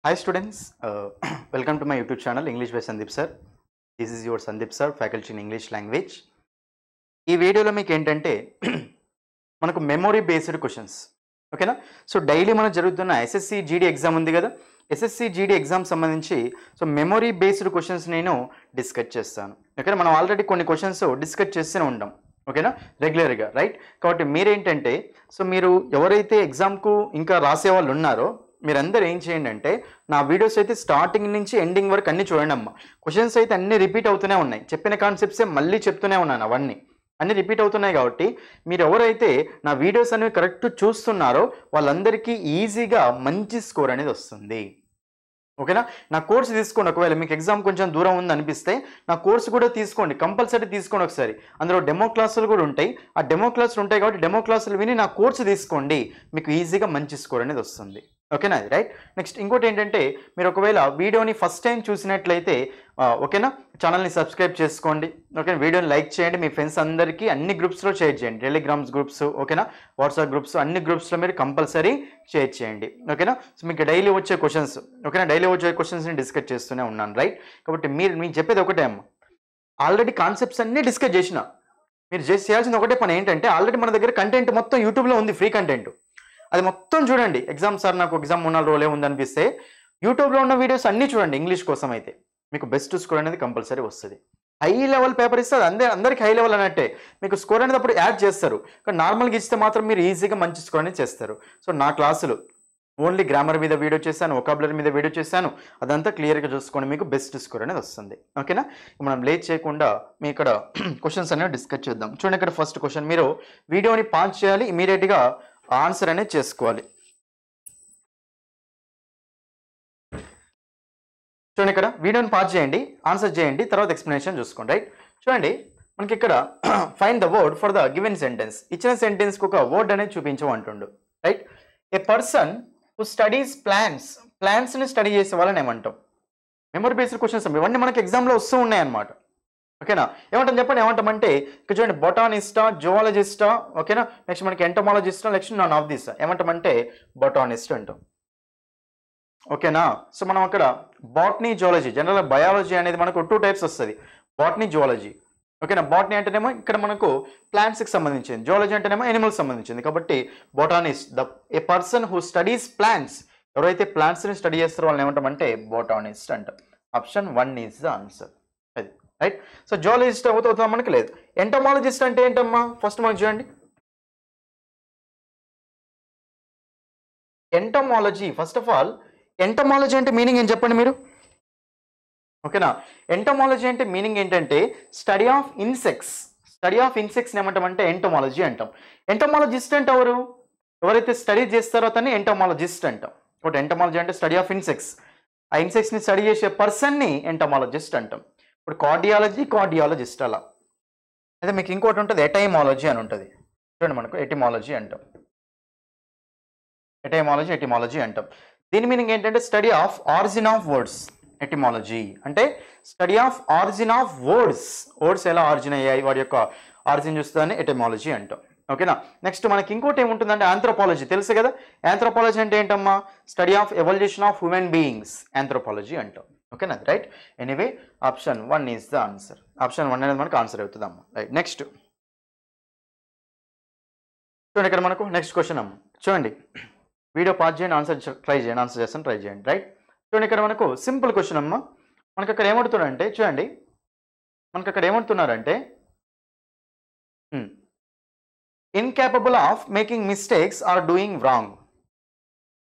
Hi students, welcome to my YouTube channel English by Sandeep sir. This is your Sandeep sir, faculty in English language. ఈ వీడియోలో మీకు ఏంటంటే మనకు memory based questions ఓకేనా. So daily మనం జరుగుతున్న SSC GD exam ఉంది కదా, ఎస్ఎస్సి జీడీ ఎగ్జామ్ సంబంధించి సో మెమొరీ బేస్డ్ క్వశ్చన్స్ నేను డిస్కస్ చేస్తాను. ఓకేనా, మనం ఆల్రెడీ కొన్ని క్వశ్చన్స్ డిస్కస్ చేస్తూనే ఉంటాం ఓకేనా రెగ్యులర్గా, రైట్. కాబట్టి మీరేంటంటే సో మీరు ఎవరైతే ఎగ్జామ్కు ఇంకా రాసే వాళ్ళు ఉన్నారో మీరందరూ ఏం చేయండి అంటే నా వీడియోస్ అయితే స్టార్టింగ్ నుంచి ఎండింగ్ వరకు అన్ని చూడండి అమ్మ. క్వశ్చన్స్ అయితే అన్ని రిపీట్ అవుతూనే ఉన్నాయి, చెప్పిన కాన్సెప్ట్సే మళ్ళీ చెప్తూనే ఉన్నాను, అవన్నీ అన్ని రిపీట్ అవుతున్నాయి. కాబట్టి మీరు ఎవరైతే నా వీడియోస్ అనేవి కరెక్ట్ చూస్తున్నారో వాళ్ళందరికీ ఈజీగా మంచి స్కోర్ అనేది వస్తుంది ఓకేనా. నా కోర్సు తీసుకోండి, ఒకవేళ మీకు ఎగ్జామ్ కొంచెం దూరం ఉంది అనిపిస్తే నా కోర్సు కూడా తీసుకోండి, కంపల్సరీ తీసుకోండి ఒకసారి. అందులో డెమో క్లాసులు కూడా ఉంటాయి, ఆ డెమో క్లాసులు ఉంటాయి కాబట్టి డెమో క్లాసులు విని నా కోర్సు తీసుకోండి, మీకు ఈజీగా మంచి స్కోర్ అనేది వస్తుంది ఓకేనా, రైట్. నెక్స్ట్ ఇంకోటి ఏంటంటే మీరు ఒకవేళ వీడియోని ఫస్ట్ టైం చూసినట్లయితే ఓకేనా ఛానల్ని సబ్స్క్రైబ్ చేసుకోండి ఓకే, వీడియోని లైక్ చేయండి, మీ ఫ్రెండ్స్ అందరికీ అన్ని గ్రూప్స్లో షేర్ చేయండి, టెలిగ్రామ్స్ గ్రూప్స్ ఓకేనా, వాట్సాప్ గ్రూప్స్ అన్ని గ్రూప్స్లో మీరు కంపల్సరీ షేర్ చేయండి ఓకేనా. సో మీకు డైలీ వచ్చే క్వశ్చన్స్ ఓకేనా, డైలీ వచ్చే క్వశ్చన్స్ని డిస్కస్ చేస్తూనే ఉన్నాను, రైట్. కాబట్టి మీకు చెప్పేది ఒకటే అమ్మ, ఆల్రెడీ కాన్సెప్ట్స్ అన్నీ డిస్కస్ చేసిన, మీరు చేయాల్సింది ఒకటే పని ఏంటంటే ఆల్రెడీ మన దగ్గర కంటెంట్ మొత్తం యూట్యూబ్లో ఉంది, ఫ్రీ కంటెంట్, అది మొత్తం చూడండి. ఎగ్జామ్ సార్ నాకు ఎగ్జామ్ 3-4 రోజులే ఉందనిపిస్తే యూట్యూబ్లో ఉన్న వీడియోస్ అన్నీ చూడండి, ఇంగ్లీష్ కోసం అయితే మీకు బెస్ట్ స్కోర్ అనేది కంపల్సరీ వస్తుంది. హై లెవెల్ పేపర్ ఇస్తే అందరికి హై లెవెల్ అన్నట్టే, మీకు స్కోర్ అనేది అప్పుడు యాడ్ చేస్తారు, కానీ నార్మల్గా ఇస్తే మాత్రం మీరు ఈజీగా మంచి స్కోర్ అనేది చేస్తారు. సో నా క్లాసులు ఓన్లీ గ్రామర్ మీద వీడియో చేశాను, వొకాబులరీ మీద వీడియో చేశాను, అదంతా క్లియర్గా చూసుకొని మీకు బెస్ట్ స్కోర్ అనేది వస్తుంది ఓకేనా. మనం లేట్ చేయకుండా మీ ఇక్కడ క్వశ్చన్స్ అనేవి డిస్కస్ చేద్దాం. చూడండి, ఇక్కడ ఫస్ట్ క్వశ్చన్, మీరు వీడియోని పాజ్ చేయాలి, ఇమీడియట్గా ఆన్సర్ అనేది చేసుకోవాలి. చూడండి, ఇక్కడ వీడియోని పాజ్ చేయండి, ఆన్సర్ చేయండి, తర్వాత ఎక్స్ప్లెనేషన్ చూసుకోండి, రైట్. చూడండి, మనకి ఇక్కడ find the word for the given sentence, ఇచ్చిన సెంటెన్స్కి ఒక వర్డ్ అనేది చూపించమంటుండు, right. A person who studies ప్లాంట్స్ని స్టడీ చేసే వాళ్ళని ఏమంటాం. మెమరీ బేస్డ్ క్వశ్చన్స్ ఇవన్నీ మనకి ఎగ్జామ్లో వస్తూ ఉన్నాయి అన్నమాట ఓకేనా. ఏమంటాం చెప్పండి, ఏమంటామంటే ఇక్కడ చూడండి, బొటానిస్టా, జువాలజిస్టా ఓకేనా, నెక్స్ట్ మనకి ఎంటమాలజిస్టా, నెక్స్ట్ నాన్ ఆఫ్ దిస్ ఏమంటామంటే బొటానిస్ట్ అంటాం ఓకేనా. సో మనం అక్కడ బాటనీ, జువాలజీ, జనరల్ బయాలజీ అనేది మనకు 2 టైప్స్ వస్తుంది, బాటనీ, జువాలజీ ఓకేనా. బాటనీ అంటేనేమో ఇక్కడ మనకు ప్లాంట్స్కి సంబంధించింది, జువాలజీ అంటేనేమో ఎనిమల్స్ సంబంధించింది. కాబట్టి botanist A person who studies plants, ఎవరైతే ప్లాంట్స్ని స్టడీ చేస్తారో వాళ్ళని ఏమంటామంటే బొటానిస్ట్ అంటాం. ఆప్షన్ 1 ఈజ్ ద ఆన్సర్, అది రైట్. సో జువాలజిస్ట్ అవుతుందా మనకి లేదు. ఎంటమాలజిస్ట్ అంటే ఏంటమ్మా, ఫస్ట్ మనకు చూడండి, entomology first of all entomology అంటే మీనింగ్ ఏం చెప్పండి మీరు ఓకేనా. ఎంటమాలజీ అంటే మీనింగ్ ఏంటంటే స్టడీ ఆఫ్ ఇన్సెక్ట్స్ ఏమంటామంటే ఎంటమాలజీ అంటాం. ఎంటమాలజిస్ట్ అంటే ఎవరైతే స్టడీ చేస్తారో అతన్ని ఎంటమాలజిస్ట్ అంటాం. ఒకటి ఎంటమాలజీ అంటే స్టడీ ఆఫ్ ఇన్సెక్ట్స్, ఆ ఇన్సెక్ట్స్ని స్టడీ చేసే పర్సన్ని ఎంటమాలజిస్ట్ అంటాం. ఇప్పుడు కార్డియాలజిస్ట్ అలా. అయితే మీకు ఇంకోటి ఉంటుంది ఎటైమాలజీ అని ఉంటుంది, చూడండి మనకు ఎటిమాలజీ అంటాం, ఎటిమాలజీ అంటాం. దీని మీనింగ్ ఏంటంటే study of origin of words. Etymology అంటే study of origin of words ఎలా ఆరిజిన్ అయ్యాయి, వాడి యొక్క ఆరిజిన్ చూస్తుందని ఎటిమాలజీ అంటాం ఓకేనా. నెక్స్ట్ మనకి ఇంకోటి ఏముంటుందంటే ఆంథ్రోపాలజీ, తెలుసు కదా. ఆంథ్రోపాలజీ అంటే ఏంటమ్మా, study of evolution of human beings, anthropology అంటాం ఓకేనా, right. Anyway option 1 is the answer, option 1 అనేది మనకు ఆన్సర్ అవుతుందమ్మా, రైట్. నెక్స్ట్ చూడండి, ఇక్కడ మనకు నెక్స్ట్ క్వశ్చన్ అమ్మ, చూడండి వీడియో పాజ్ చేయండి, ఆన్సర్ చేస్తాను, ట్రై చేయండి, రైట్. చూడండి, ఇక్కడ మనకు సింపుల్ క్వశ్చన్ అమ్మ, మనకు అక్కడ ఏమడుతున్నారంటే చూడండి, మనకు అక్కడ ఏమంటున్నారంటే incapable of making mistakes or doing wrong,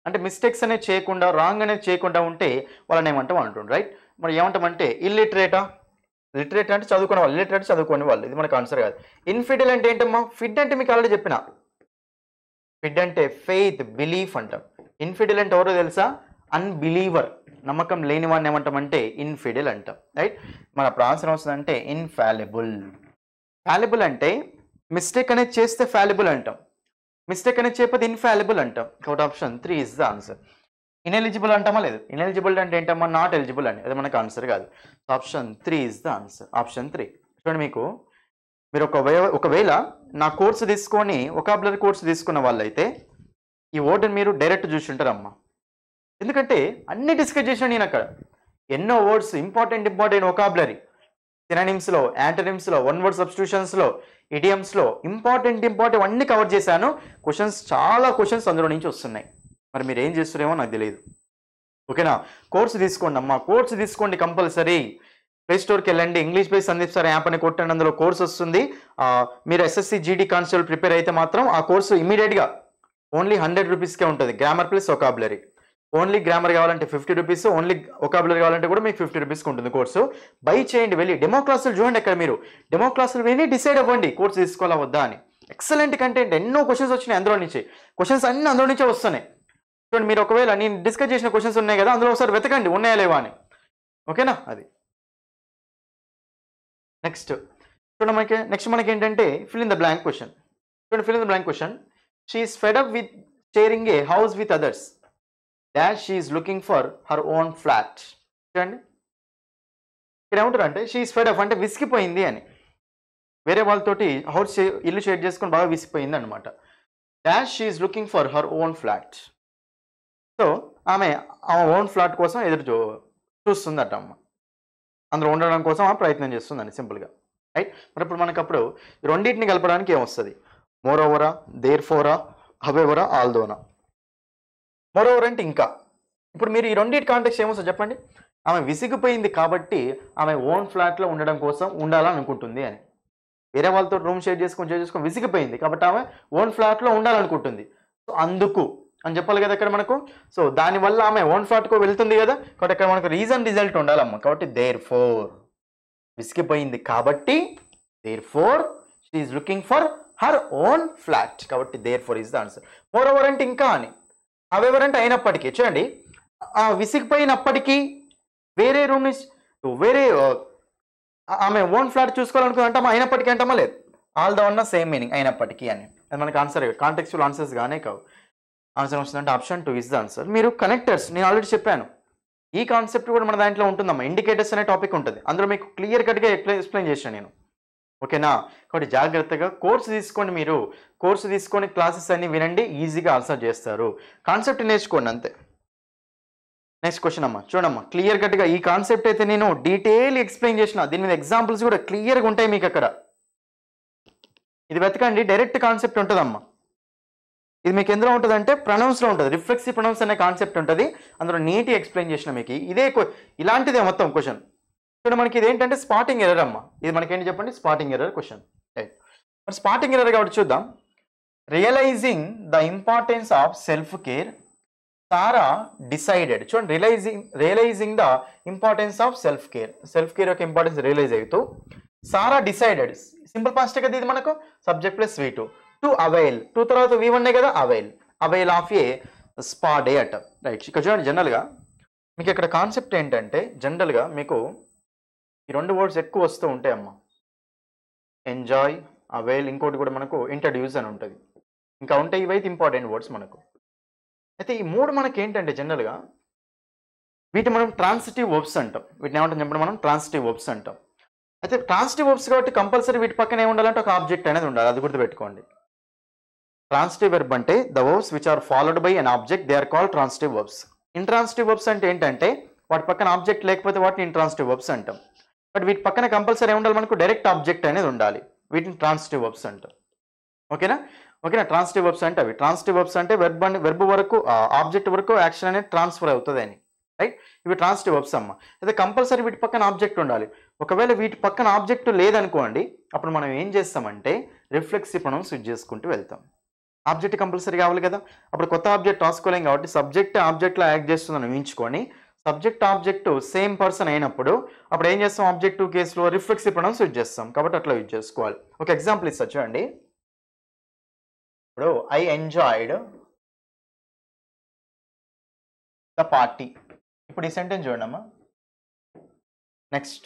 అంటే మిస్టేక్స్ అనేది చేయకుండా, రాంగ్ అనేది చేయకుండా ఉంటే వాళ్ళని ఏమంటాం అంటుండ్రు, రైట్. మరి ఏమంటామంటే లిటరేట్ అంటే చదువుకునే వాళ్ళు, ఇల్లిటరేట్ చదువుకునే వాళ్ళు, ఇది మనకు ఆన్సర్ కాదు. ఇన్ఫిడెల్ అంటే ఏంటమ్మా, ఫిడ్ అంటే మీకు ఆల్రెడీ చెప్పిన, ఫిడ్ అంటే ఫెయిత్, బిలీఫ్ అంటాం. ఇన్ఫిడెల్ అంటే ఎవరో తెలుసా, అన్బిలీవర్, నమ్మకం లేని వాడిని ఏమంటామంటే ఇన్ఫిడెల్ అంటాం, రైట్. మన అప్పుడు ఆన్సర్ వస్తుందంటే ఫాలిబుల్ అంటే మిస్టేక్ అనేది చేస్తే ఫాలిబుల్ అంటాం, మిస్టేక్ అనేది చేయకపోతే ఇన్ఫాలిబుల్ అంటాం. కాబట్టి option 3 is the answer. Ineligible అంటామా లేదు, ఇన్ఎలిజిబుల్ అంటే ఏంటమ్మా, నాట్ ఎలిజిబుల్ అని, అది మనకు ఆన్సర్ కాదు. Option 3 is the answer, option 3. చూడండి, మీకు మీరు ఒకవేళ నా కోర్సు తీసుకొని వొకాబులరీ కోర్సు తీసుకున్న వాళ్ళైతే ఈ వర్డ్ని మీరు డైరెక్ట్ చూసి ఉంటారమ్మా, ఎందుకంటే అన్ని డిస్కస్ చేసిన నేను అక్కడ ఎన్నో వర్డ్స్ ఇంపార్టెంట్ వొకాబులరీ, సినానిమ్స్లో, యాంటనిమ్స్లో, వన్ వర్డ్ సబ్స్టిట్యూషన్స్లో, ఇడియమ్స్లో ఇంపార్టెంట్ అన్ని కవర్ చేశాను. చాలా క్వశ్చన్స్ అందులో నుంచి వస్తున్నాయి. మరి మీరు ఏం చేస్తున్నారేమో నాకు తెలియదు. ఓకేనా, కోర్సు తీసుకోండి అమ్మా, కోర్సు తీసుకోండి కంపల్సరీ. ప్లే స్టోర్కి వెళ్ళండి, English base Sandeep sir app అని కొట్టండి, అందులో కోర్స్ వస్తుంది. మీరు ఎస్ఎస్సి జీడీ కానిస్టేబుల్ ప్రిపేర్ అయితే మాత్రం ఆ కోర్సు ఇమీడియట్గా ఓన్లీ 100 రూపీస్కే ఉంటుంది. Grammar plus vocabulary. Only grammar కావాలంటే 50 రూపీస్, ఓన్లీ వొకాబులరీ కావాలంటే కూడా మీకు 50 రూపీస్కి ఉంటుంది కోర్సు. బై చేయండి, వెళ్ళి డెమో క్లాసులు చూడండి. అక్కడ మీరు డెమో క్లాసులు విని డిసైడ్ అవ్వండి కోర్సు తీసుకోవాలా వద్దా అని. ఎక్సలెంట్ కంటెంట్, ఎన్నో క్వశ్చన్స్ వచ్చినాయి అందులో నుంచి. క్వశ్చన్స్ అన్ని అందులో నుంచే వస్తున్నాయి. చూడండి, మీరు ఒకవేళ నేను డిస్కస్ చేసిన క్వశ్చన్స్ ఉన్నాయి కదా, అందులో ఒకసారి వెతకండి ఉన్నాయా లేవా అని. ఓకేనా, అది నెక్స్ట్ చూడండి. నెక్స్ట్ మనకి ఏంటంటే fill in the blank question. చూడండి, fill in the blank question. She is fed up with sharing a house with others dash she is looking for her own flat. చూడండి, ఇక్కడ ఏమంటారంటే షీ ఈస్ ఫెడ్ అప్ అంటే విసిగిపోయింది అని, వేరే వాళ్ళతోటి house ఇల్లు share చేసుకొని బాగా విసిగిపోయింది అనమాట. Dash she is looking for her own flat. So ఆమె ఓన్ ఫ్లాట్ కోసం చూస్తుందట అమ్మ, అందులో ఉండడం కోసం ఆమె ప్రయత్నం చేస్తుందని సింపుల్గా. రైట్, మరి ఇప్పుడు మనకు అప్పుడు రెండింటిని కలపడానికి ఏమొస్తుంది? మోర్ ఓవరా, దేర్ ఫోరా, హవెవరా, ఆల్దోనా. మోర్ ఓవర్ అంటే ఇంకా. ఇప్పుడు మీరు ఈ రెండింటి కాంటెక్స్ట్ ఏమొస్తుంది చెప్పండి. ఆమె విసిగిపోయింది కాబట్టి ఆమె ఓన్ ఫ్లాట్లో ఉండడం కోసం ఉండాలని అనుకుంటుంది అని. వేరే వాళ్ళతో రూమ్ షేర్ చేసుకొని విసిగిపోయింది కాబట్టి ఆమె ఓన్ ఫ్లాట్లో ఉండాలనుకుంటుంది. సో అందుకు అని చెప్పాలి కదా అక్కడ మనకు. సో దానివల్ల ఆమె ఓన్ ఫ్లాట్కు వెళ్తుంది కదా, కాబట్టి అక్కడ మనకు రీజన్ రిజల్ట్ ఉండాలమ్మ. కాబట్టి దేర్ ఫోర్, విసిగిపోయింది కాబట్టి therefore she is looking for her own flat. కాబట్టి therefore is the answer. Moreover అంటే ఇంకా అని, హవెవర్ అంటే అయినప్పటికీ. చూడండి, విసిగిపోయినప్పటికీ వేరే రూమ్ వేరే ఆమె ఓన్ ఫ్లాట్ చూసుకోవాలనుకుంటామా, అయినప్పటికీ అంటామా లేదు. ఆల్ ద ఉన్న సేమ్ మీనింగ్, అయినప్పటికీ అని. అది మనకి ఆన్సర్ కాంటెక్చువల్ ఆన్సర్స్ గానే కావు. ఆన్సర్ వస్తుందంటే ఆప్షన్ 2 ఇస్ ద ఆన్సర్. మీరు కనెక్టర్స్ నేను ఆల్రెడీ చెప్పాను, ఈ కాన్సెప్ట్ కూడా మన దాంట్లో ఉంటుందమ్మా. ఇండికేటర్స్ అనే టాపిక్ ఉంటుంది, అందులో మీకు క్లియర్ కట్గా ఎక్స్ప్లెయిన్ చేశాను నేను. ఓకేనా, కాబట్టి జాగ్రత్తగా కోర్సు తీసుకోండి. మీరు కోర్సు తీసుకొని క్లాసెస్ అన్ని వినండి, ఈజీగా ఆన్సర్ చేస్తారు. కాన్సెప్ట్ నేర్చుకోండి అంతే. నెక్స్ట్ క్వశ్చన్ అమ్మా, చూడమ్మా క్లియర్ కట్గా ఈ కాన్సెప్ట్ అయితే నేను డీటెయిల్ ఎక్స్ప్లెయిన్ చేసిన, దీని మీద ఎగ్జాంపుల్స్ కూడా క్లియర్గా ఉంటాయి మీకు అక్కడ. ఇది వెతకండి, డైరెక్ట్ కాన్సెప్ట్ ఉంటుందమ్మా. ఇది మీకు ఎందులో ఉంటుంది అంటే ప్రొనౌన్స్లో ఉంటుంది, రిఫ్లెక్సివ్ ప్రొనౌన్స్ అనే కాన్సెప్ట్ ఉంటుంది, అందులో నీట్గా ఎక్స్ప్లెయిన్ చేసిన మీకు. ఇదే ఇలాంటిదే మొత్తం క్వశ్చన్. చూడండి, మనకి ఇది ఏంటంటే స్పాటింగ్ ఎర్రర్ అమ్మ. ఇది మనకేంటి చెప్పండి, స్పాటింగ్ ఎర్రర్ క్వశ్చన్. రైట్, మరి స్పాటింగ్ ఎర్రర్ కాబట్టి చూద్దాం. Realising the importance of self care, Sara decided. చూడండి, realising the importance of self care యొక్క ఇంపార్టెన్స్ రియలైజ్ అవుతూ సారా డిసైడెడ్. సింపుల్ పాస్ట్ కదా ఇది మనకు, subject plus V2 to avail. 2 తర్వాత V1 కదా, avail of A spa day అట. Right, ఇక్కడ చూడండి, జనరల్గా మీకు ఇక్కడ కాన్సెప్ట్ ఏంటంటే జనరల్గా మీకు ఈ 2 వర్డ్స్ ఎక్కువ వస్తూ ఉంటాయి అమ్మ. ఎంజాయ్, అవైల్, ఇంకోటి కూడా మనకు ఇంట్రడ్యూస్ అని ఉంటుంది, ఇంకా ఉంటాయి. ఇవైతే ఇంపార్టెంట్ వర్డ్స్ మనకు. అయితే ఈ 3 మనకి ఏంటంటే జనరల్గా వీటిని మనం ట్రాన్సిటివ్ వర్బ్స్ అంటాం. వీటిని ఏమంటాం చెప్పండి, మనం ట్రాన్సిటివ్ వర్బ్స్ అంటాం. అయితే ట్రాన్సిటివ్ వర్బ్స్ కాబట్టి కంపల్సరీ వీటి పక్కన ఏముండాలంటే ఒక ఆబ్జెక్ట్ అనేది ఉండాలి, అది గుర్తుపెట్టుకోండి. ట్రాన్సిటివ్ వెర్బ్ అంటే the verbs which are followed by an object, they are called transitive verbs. Intransitive verbs అంటే ఏంటంటే వాటి పక్కన ఆబ్జెక్ట్ లేకపోతే వాటిని ఇంట్రాన్సిటివ్ వర్బ్స్ అంటాం. బట్ వీటి పక్కన కంపల్సరీ ఉండాలి మనకు, డైరెక్ట్ ఆబ్జెక్ట్ అనేది ఉండాలి, వీటిని ట్రాన్సిటివ్ వర్బ్స్ అంటాం. ఓకేనా, ట్రాన్సిటివ్ వర్బ్స్ అంటే అవి. ట్రాన్సిటివ్ వర్బ్స్ అంటే వెర్బ్ వరకు ఆబ్జెక్ట్ వరకు యాక్షన్ అనేది ట్రాన్స్ఫర్ అవుతుంది అని. రైట్, ఇవి ట్రాన్సిటివ్ వర్బ్స్ అమ్మ. అయితే కంపల్సరీ వీటి పక్కన ఆబ్జెక్ట్ ఉండాలి. ఒకవేళ వీటి పక్కన ఆబ్జెక్ట్ లేదనుకోండి, అప్పుడు మనం ఏం చేస్తామంటే రిఫ్లెక్సివ్ ప్రొనౌన్స్ యూజ్ చేసుకుంటూ వెళ్తాం. ఆబ్జెక్ట్ కంపల్సరీ కావాలి కదా, అప్పుడు కొత్త ఆబ్జెక్ట్ రాసుకోలేం కాబట్టి సబ్జెక్ట్ ఆబ్జెక్ట్లో యాక్ట్ చేస్తుందని ఊహించుకొని సబ్జెక్ట్ ఆబ్జెక్ట్ సేమ్ పర్సన్ అయినప్పుడు అప్పుడు ఏం చేస్తాం, ఆబ్జెక్టివ్ కేసులో రిఫ్లెక్సివ్ ప్రొనౌన్స్ యూజ్ చేస్తాం. కాబట్టి అట్లా యూజ్ చేసుకోవాలి. ఒక ఎగ్జాంపుల్ ఇస్తా చూడండి. ఇప్పుడు ఐ ఎంజాయ్డ్ ద పార్టీ. ఇప్పుడు ఈ సెంటెన్స్ చూడండి అమ్మా. Next,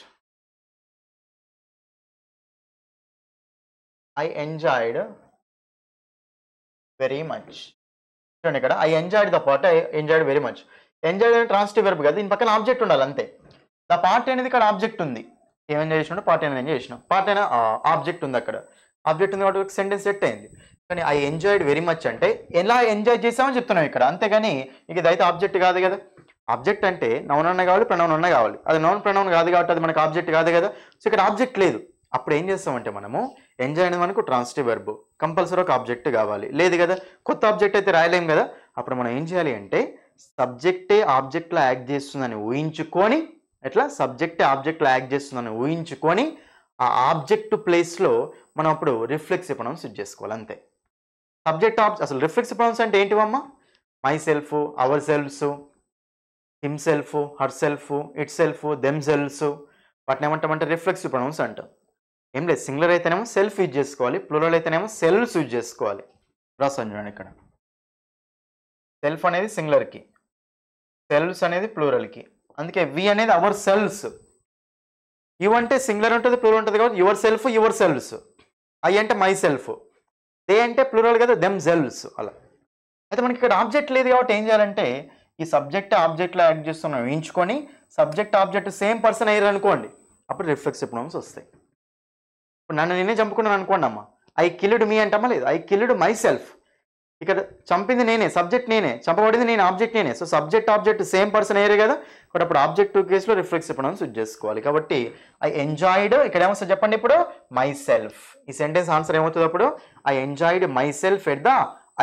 I enjoyed very much. చూడండి, ఇక్కడ I enjoyed the party, I enjoyed very much. Enjoyed అంటే ట్రాన్సిటివ్ వెర్బ్ కదా, దీని పక్కన ఆబ్జెక్ట్ ఉండాలి అంతే. ద పార్టీ అనేది ఇక్కడ ఆబ్జెక్ట్ ఉంది, ఏం ఎంజాయ్ చేసినాడు, పార్టీ అనేది ఎంజాయ్ చేసినాం. పార్టీ అయినా ఆబ్జెక్ట్ ఉంది, అక్కడ ఆబ్జెక్ట్ ఉంది కాబట్టి సెంటెన్స్ సెట్ అయింది. కానీ ఐ ఎంజాయ్డ్ వెరీ మచ్ అంటే ఎలా ఎంజాయ్ చేసామని చెప్తున్నాం ఇక్కడ, అంతేగాని ఇక ఇదైతే ఆబ్జెక్ట్ కాదు కదా. ఆబ్జెక్ట్ అంటే నౌన్ అన్న కావాలి, ప్రొనౌన్ అన్న కావాలి. అది నౌన్ ప్రొనౌన్ కాదు కాబట్టి అది మనకు ఆబ్జెక్ట్ కాదు కదా. సో ఇక్కడ ఆబ్జెక్ట్ లేదు. అప్పుడు ఏం చేస్తామంటే మనము ఎంజాయ్ అనేది మనకు ట్రాన్సిటివ్ వెర్బ్, కంపల్సరీ ఒక ఆబ్జెక్ట్ కావాలి. లేదు కదా, కొత్త ఆబ్జెక్ట్ అయితే రాయలేం కదా. అప్పుడు మనం ఏం చేయాలి అంటే సబ్జెక్టే ఆబ్జెక్ట్లో యాక్ట్ చేస్తుందని ఊహించుకొని, ఎట్లా సబ్జెక్టే ఆబ్జెక్ట్లో యాక్ట్ చేస్తుందని ఊహించుకొని ఆ ఆబ్జెక్ట్ ప్లేస్లో మనం అప్పుడు రిఫ్లెక్సివ్ ప్రొనౌన్స్ యూజ్ చేసుకోవాలి అంతే. సబ్జెక్ట్ అసలు రిఫ్లెక్సివ్ ప్రొనౌన్స్ అంటే ఏంటివమ్మా? Myself, ourselves, himself, herself, itself, themselves, వాటిని ఏమంటామంటే రిఫ్లెక్సివ్ ప్రొనౌన్స్ అంటాం. ఏం లేదు, సింగులర్ అయితేనేమో సెల్ఫ్ యూజ్ చేసుకోవాలి, ప్లూరల్ అయితేనేమో సెల్ఫ్స్ యూజ్ చేసుకోవాలి. రాసాను చూడండి ఇక్కడ, సెల్ఫ్ అనేది సింగులర్కి, సెల్ఫ్స్ అనేది ప్లూరల్కి. అందుకే వి అనేది అవర్ సెల్ఫ్స్. యు అంటే సింగులర్ ఉంటుంది, ప్లూరల్ ఉంటుంది కాబట్టి yourself, yourselves. I అంటే మై సెల్ఫ్, దే అంటే ప్లూరల్ కదా, దెమ్ సెల్ఫ్స్. అలా అయితే మనకి ఇక్కడ ఆబ్జెక్ట్ లేదు కాబట్టి ఏం చేయాలంటే ఈ సబ్జెక్ట్ ఆబ్జెక్ట్లో యాక్ట్ చేస్తున్నాం ఊహించుకొని, సబ్జెక్ట్ ఆబ్జెక్ట్ సేమ్ పర్సన్ అయ్యారు అనుకోండి, అప్పుడు రిఫ్లెక్సివ్ ప్రొనౌన్స్ వస్తాయి. ఇప్పుడు నన్ను నేనే చంపుకున్నాను అనుకోండి అమ్మ, ఐ కిల్డ్ మీ అంటమ్మా, లేదు ఐ కిల్డ్ మై సెల్ఫ్. ఇక్కడ చంపింది నేనే, సబ్జెక్ట్ నేనే, చంపబడింది నేను, ఆబ్జెక్ట్ నేనే. So subject object same person అయ్యారు కదా, కాబట్టి అప్పుడు ఆబ్జెక్ట్ కేసులో రిఫ్లెక్సివ్ ప్రొనౌన్స్ యూజ్ చేసుకోవాలి. కాబట్టి ఐ ఎంజాయ్డ్ ఇక్కడ ఏమొస్తుంది చెప్పండి ఇప్పుడు, మై సెల్ఫ్. ఈ సెంటెన్స్ ఆన్సర్ ఏమవుతుంది అప్పుడు, I enjoyed my self at the,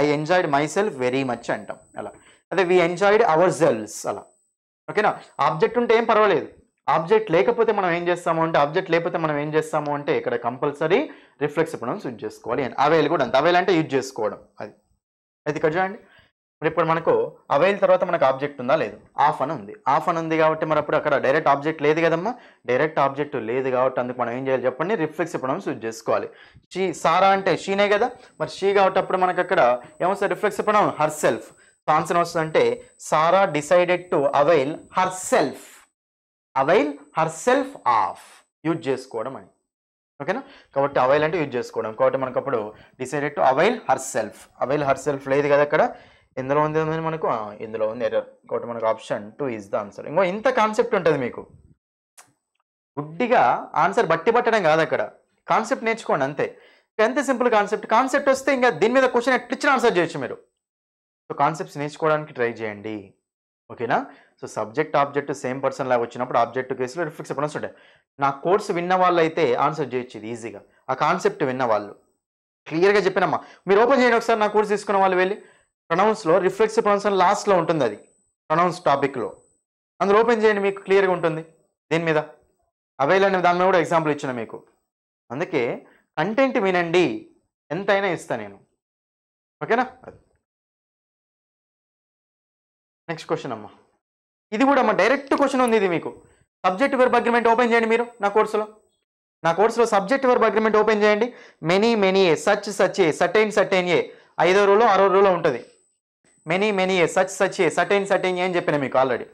I enjoyed my self very much అంటాం అలా. అదే వి ఎంజాయ్డ్ అవర్ సెల్వ్స్ అలా. ఓకేనా, ఆబ్జెక్ట్ ఉంటే ఏం పర్వాలేదు, ఆబ్జెక్ట్ లేకపోతే మనం ఏం చేస్తాము అంటే ఇక్కడ కంపల్సరీ రిఫ్లెక్సివ్ ప్రొనౌన్స్ యూజ్ చేసుకోవాలి. అండ్ అవైల్ కూడా అంత, అవైల్ అంటే యూజ్ చేసుకోవడం అది. అయితే ఇక్కడ చూడండి, మరి ఇప్పుడు మనకు అవైల్ తర్వాత మనకు ఆబ్జెక్ట్ ఉందా లేదు, ఆఫ్ అని ఉంది. ఆఫ్ అని ఉంది కాబట్టి మరి అప్పుడు అక్కడ డైరెక్ట్ ఆబ్జెక్ట్ లేదు కదమ్మా, డైరెక్ట్ ఆబ్జెక్ట్ లేదు కాబట్టి అందుకు మనం ఏం చేయాలి చెప్పండి, రిఫ్లెక్సివ్ ప్రొనౌన్స్ యూజ్ చేసుకోవాలి. షీ, సారా అంటే షీనే కదా, మరి షీ కాబట్టి అప్పుడు మనకు అక్కడ ఏమొస్తుంది reflexive pronoun herself. Answer వస్తుందంటే Sara decided to avail herself, avail herself of use చేసుకోవడం అని. ఓకేనా, కాబట్టి అవైల్ అంటే యూజ్ చేసుకోవడం, కాబట్టి మనకు అప్పుడు decided to avail herself. Avail her self లేదు కదా అక్కడ, ఎందులో ఉంది మనకు, ఇందులో ఉంది ఎర్రర్, కాబట్టి మనకు ఆప్షన్ 2 ఈజ్ ద ఆన్సర్. ఇంకో ఇంత కాన్సెప్ట్ ఉంటుంది మీకు, గుడ్డిగా ఆన్సర్ బట్టి పట్టడం కాదు, అక్కడ కాన్సెప్ట్ నేర్చుకోండి అంతే. ఎంత సింపుల్ కాన్సెప్ట్, కాన్సెప్ట్ వస్తే ఇంకా దీని మీద క్వశ్చన్ ఎట్లిచ్చిన ఆన్సర్ చేయొచ్చు మీరు. సో కాన్సెప్ట్స్ నేర్చుకోవడానికి ట్రై చేయండి. ఓకేనా, so subject object same person లాగా వచ్చినప్పుడు ఆబ్జెక్ట్ కేసులో రిఫ్లెక్సివ్ ప్రొనౌన్స్ ఉంటాయి. నా కోర్సు విన్న వాళ్ళు అయితే ఆన్సర్ చేయొచ్చు ఇది ఈజీగా, ఆ కాన్సెప్ట్ విన్న వాళ్ళు. క్లియర్గా చెప్పినమ్మా, మీరు ఓపెన్ చేయండి ఒకసారి, నా కోర్సు తీసుకున్న వాళ్ళు వెళ్ళి ప్రొనౌన్స్లో రిఫ్లెక్సివ్ ప్రొనౌన్స్ లాస్ట్లో ఉంటుంది, అది ప్రొనౌన్స్ టాపిక్లో, అందులో ఓపెన్ చేయండి, మీకు క్లియర్గా ఉంటుంది. దేని మీద, అవైల్ అనే దాని మీద కూడా ఎగ్జాంపుల్ ఇచ్చిన మీకు. అందుకే కంటెంట్ వినండి, ఎంతైనా ఇస్తా నేను. ఓకేనా, నెక్స్ట్ క్వశ్చన్ అమ్మా, ఇది కూడా అమ్మా డైరెక్ట్ క్వశ్చన్ ఉంది ఇది మీకు. సబ్జెక్ట్ వర్బ్ అగ్రిమెంట్ ఓపెన్ చేయండి మీరు నా కోర్సులో సబ్జెక్ట్ వర్బ్ అగ్రిమెంట్ ఓపెన్ చేయండి. Many many a, such such a, certain certain a, 5వ రోలో 6వ రోలో ఉంటుంది. Many many a, such such a, certain certain a అని చెప్పిన మీకు ఆల్రెడీ.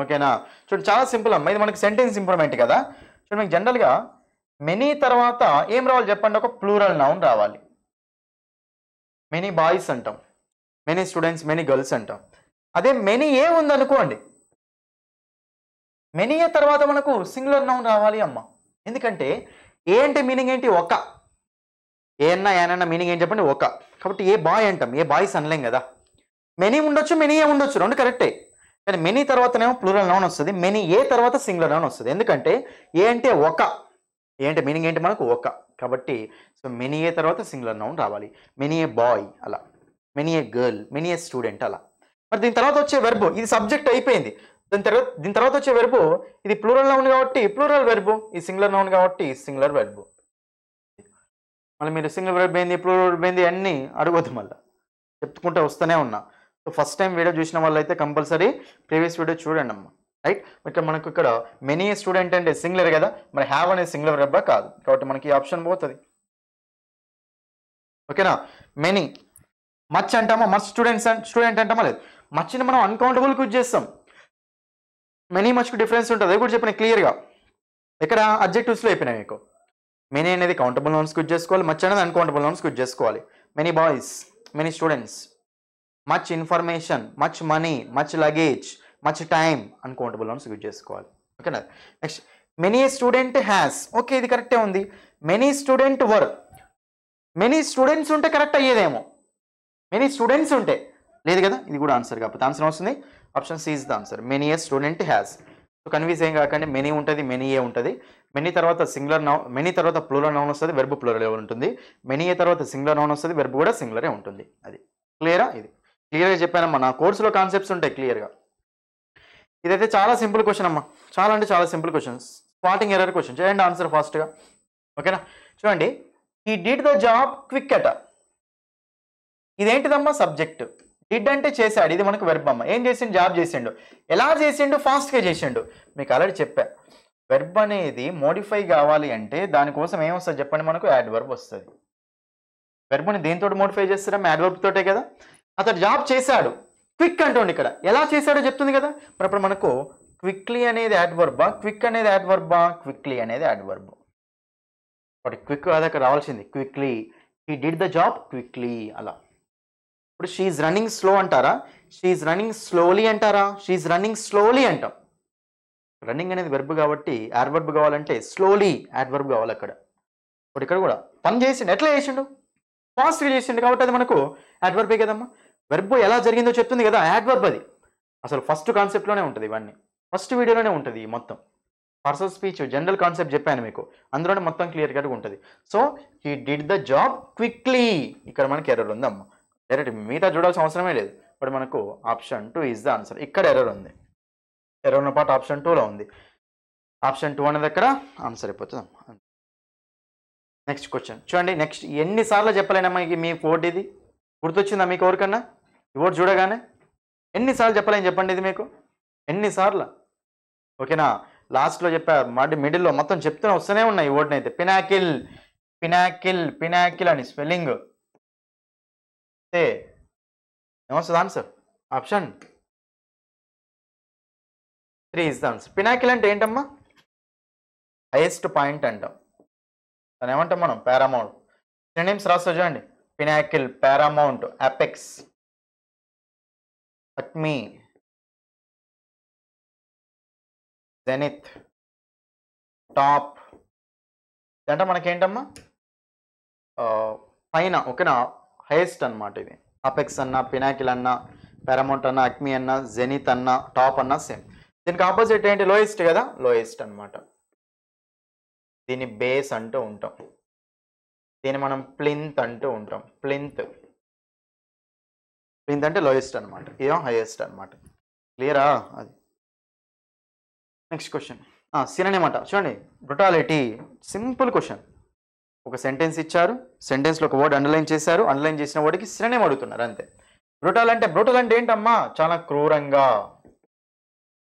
ఓకేనా, చూడండి చాలా సింపుల్ అమ్మా, ఇది మనకి సెంటెన్స్ ఇంప్రూవ్మెంట్ కదా. చూడండి మీకు జనరల్గా మెనీ తర్వాత ఏం రావాలి చెప్పండి, ఒక ప్లూరల్ నౌన్ రావాలి. మెనీ బాయ్స్ అంటాం, మెనీ స్టూడెంట్స్, మెనీ గర్ల్స్ అంటాం. అదే మెనీ ఏ ఉందనుకోండి, మెనీ ఏ తర్వాత మనకు సింగులర్ నౌన్ రావాలి అమ్మ. ఎందుకంటే ఏ అంటే మీనింగ్ ఏంటి, ఒక. ఏ అన్నా ఏనన్నా మీనింగ్ ఏం చెప్పండి, ఒక. కాబట్టి ఏ బాయ్ అంటాం, ఏ బాయ్స్ అనలేం కదా. మెనీ ఉండొచ్చు, మెనీ ఏ ఉండొచ్చు, రెండు కరెక్టే. కానీ మెనీ తర్వాతనేమో ప్లూరల్ నౌన్ వస్తుంది, మెనీ ఏ తర్వాత సింగులర్ నౌన్ వస్తుంది. ఎందుకంటే ఏ అంటే ఒక, ఏ అంటే మీనింగ్ ఏంటి మనకు ఒక. కాబట్టి సో మెనీ ఏ తర్వాత సింగులర్ నౌన్ రావాలి. మెనీ ఏ బాయ్ అలా, many A girl, many a student అలా. మరి దీని తర్వాత వచ్చే వెర్బ్, ఇది సబ్జెక్ట్ అయిపోయింది. దీని తర్వాత వచ్చే వెర్బ్, ఇది ప్లూరల్ నౌన్ కాబట్టి ప్లూరల్ వెర్బ్, ఈ సింగులర్ నౌన్ కాబట్టి సింగులర్ వెర్బ్. మళ్ళీ మీరు సింగిల్ వెర్బ్ ఏంది, ప్లూరల్ వెర్బ్ ఏంది అన్నీ అడగొద్దు, మళ్ళీ చెప్పుకుంటే వస్తూనే ఉన్నా. సో ఫస్ట్ టైం వీడియో చూసిన వాళ్ళు అయితే కంపల్సరీ ప్రీవియస్ వీడియో చూడండి అమ్మ. రైట్, ఇక్కడ మనకు ఇక్కడ మెనీ స్టూడెంట్ అంటే సింగులర్ కదా, మరి హ్యావ్ అనేది సింగులర్ వెర్బ్ కాదు, కాబట్టి మనకి ఈ ఆప్షన్ పోతుంది. ఓకేనా, మెనీ. మచ్ అంటామా, మచ్ స్టూడెంట్ అంటామా, లేదు మచ్ని మనం అన్కౌంటబుల్కి యూజ్ చేస్తాం. మెనీ మచ్కు డిఫరెన్స్ ఉంటుంది, అది కూడా చెప్పిన క్లియర్గా. ఇక్కడ అడ్జెక్టివ్స్లో చెప్పినా మీకు. మెనీ అనేది కౌంటబుల్ నౌన్స్కి యూజ్ చేసుకోవాలి, మచ్ అనేది అన్కౌంటబుల్ నౌన్స్కి యూజ్ చేసుకోవాలి. Many boys, many students, much information, much money, much luggage, much time, uncountable nouns use చేసుకోవాలి. ఓకేనా, next many student has, okay ఇది కరెక్టే ఉంది. Many student were, many students ఉంటే కరెక్ట్ అయ్యేదేమో, మెనీ స్టూడెంట్స్ ఉంటే, లేదు కదా, ఇది కూడా ఆన్సర్ కాకపోతే ఆన్సర్ వస్తుంది option C is the answer. Many a student has. So confuse ఏం కాకండి, మెనీ ఉంటుంది, మెనీ ఏ ఉంటుంది. మెనీ తర్వాత సింగులర్ నౌన్, మెనీ తర్వాత ప్లూరల్ నౌన్ వస్తుంది, వెర్బ్ ప్లూరల్ ఉంటుంది. మెనీ ఏ తర్వాత సింగులర్ నౌన్ వస్తుంది, వెర్బ్ కూడా సింగులరే ఉంటుంది. అది క్లియరా? ఇది క్లియర్గా చెప్పానమ్మా, నా కోర్సులో కాన్సెప్ట్స్ ఉంటాయి క్లియర్గా. ఇదైతే చాలా సింపుల్ క్వశ్చన్ అమ్మా, చాలా అంటే చాలా simple questions, spotting error question. చేయండి ఆన్సర్ ఫాస్ట్గా, ఓకేనా? చూడండి, he did the job quick అట. ఇదేంటిదమ్మా? సబ్జెక్ట్. డిడ్ అంటే చేశాడు, ఇది మనకు వెర్బ్ అమ్మ. ఏం చేసిండు? జాబ్ చేసిండు. ఎలా చేసిండు? ఫాస్ట్గా చేసిండు. మీకు ఆల్రెడీ చెప్పా, వెర్బ్ అనేది మోడిఫై కావాలి అంటే దానికోసం ఏమొస్తుంది చెప్పండి, మనకు యాడ్వర్బ్ వస్తుంది. వెర్బ్ని దేనితో మోడిఫై చేస్తారా? యాడ్వర్బ్ తోటే కదా. అతడు జాబ్ చేశాడు, క్విక్ అంటోండి, ఇక్కడ ఎలా చేశాడో చెప్తుంది కదా. మరి అప్పుడు మనకు క్విక్లీ అనేది యాడ్వర్బా, క్విక్ అనేది యాడ్వర్బా? క్విక్లీ అనేది యాడ్వర్బ్. ఒకటి క్విక్ అది అక్కడ రావాల్సింది, quickly. He did the job quickly అలా. ఇప్పుడు షీఈ్ రన్నింగ్ స్లో అంటారా? షీఈ్ రన్నింగ్ స్లోలీ అంటారా? షీఈ్ రన్నింగ్ స్లోలీ అంటాం. రన్నింగ్ అనేది వెర్బ్ కాబట్టి యాడ్వర్బ్ కావాలంటే స్లోలీ యాడ్వర్బ్ కావాలి అక్కడ. ఇప్పుడు ఇక్కడ కూడా పని చేసిండు, ఎట్లా చేసిండు? ఫాస్ట్గా చేసిండు కాబట్టి అది మనకు యాడ్వర్బే కదమ్మా. వెర్బ్ ఎలా జరిగిందో చెప్తుంది కదా, యాడ్వర్బ్ అది. అసలు ఫస్ట్ కాన్సెప్ట్లోనే ఉంటుంది, ఇవన్నీ ఫస్ట్ వీడియోలోనే ఉంటుంది మొత్తం. పర్సనల్ స్పీచ్ జనరల్ కాన్సెప్ట్ చెప్పాను మీకు, అందులోనే మొత్తం క్లియర్ కట్గా ఉంటుంది. So he did the job quickly, ఇక్కడ మనకి ఎర్రర్ ఉంది అమ్మ. డైరెక్ట్ మిగతా చూడాల్సిన అవసరమే లేదు. ఇప్పుడు మనకు ఆప్షన్ 2 ఈజ్ ద ఆన్సర్. ఇక్కడ ఎర్రర్ ఉంది, ఎర్రర్ ఉన్న పార్ట్ ఆప్షన్ 2లో ఉంది. ఆప్షన్ 2 అనేది అక్కడ ఆన్సర్ అయిపోతుంది అమ్మ. నెక్స్ట్ క్వశ్చన్ చూడండి. నెక్స్ట్ ఎన్నిసార్లు చెప్పలేనమ్మా మీ వర్డ్? ఇది గుర్తొచ్చిందా మీకు ఎవరికన్నా? ఈ వర్డ్ చూడగానే ఎన్నిసార్లు చెప్పలేని చెప్పండి, ఇది మీకు ఎన్నిసార్లు? ఓకేనా? లాస్ట్లో చెప్పా, మిడిల్లో మొత్తం చెప్తూనే వస్తూనే ఉన్నాయి ఈ వర్డ్ని అయితే. పినాకిల్, పినాకిల్, పినాకిల్ అని స్పెల్లింగ్ ఏమొస్తుంది answer? Option 3 is the answer. Pinnacle అంటే ఏంటమ్మా? హైయెస్ట్ పాయింట్ అంటాం. దాని ఏమంటాం మనం? పారామౌంట్. సినోనిమ్స్ రాస్తా చూడండి. Pinnacle, paramount, apex, acme, zenith, top. ఇదంటే మనకేంటమ్మా? పైన, ఓకేనా? హైయెస్ట్ అనమాట ఇది. అపెక్స్ అన్న, పినాకిల్ అన్న, పారామౌంట్ అన్న, అక్మీ అన్న, జెనిత్ అన్న, టాప్ అన్న సేమ్. దీనికి ఆపోజిట్ ఏంటి? లోయెస్ట్ కదా, లోయెస్ట్ అనమాట. దీన్ని బేస్ అంటూ ఉంటాం, దీన్ని మనం ప్లింత్ అంటూ ఉంటాం. ప్లింత్, ప్లింత్ అంటే లోయెస్ట్ అనమాట, ఇదేమో హైయెస్ట్ అనమాట. క్లియరా? అది నెక్స్ట్ క్వశ్చన్. సినోనిమ్ అంట. చూడండి, బ్రుటాలిటీ. Simple question. ఒక సెంటెన్స్ ఇచ్చారు, సెంటెన్స్లో ఒక వర్డ్ అండర్లైన్ చేశారు, అండర్లైన్ చేసిన వర్డ్కి సినోనిమ్ అడుగుతున్నారు అంతే. బ్రుటాల్ అంటే ఏంటమ్మా? చాలా క్రూరంగా.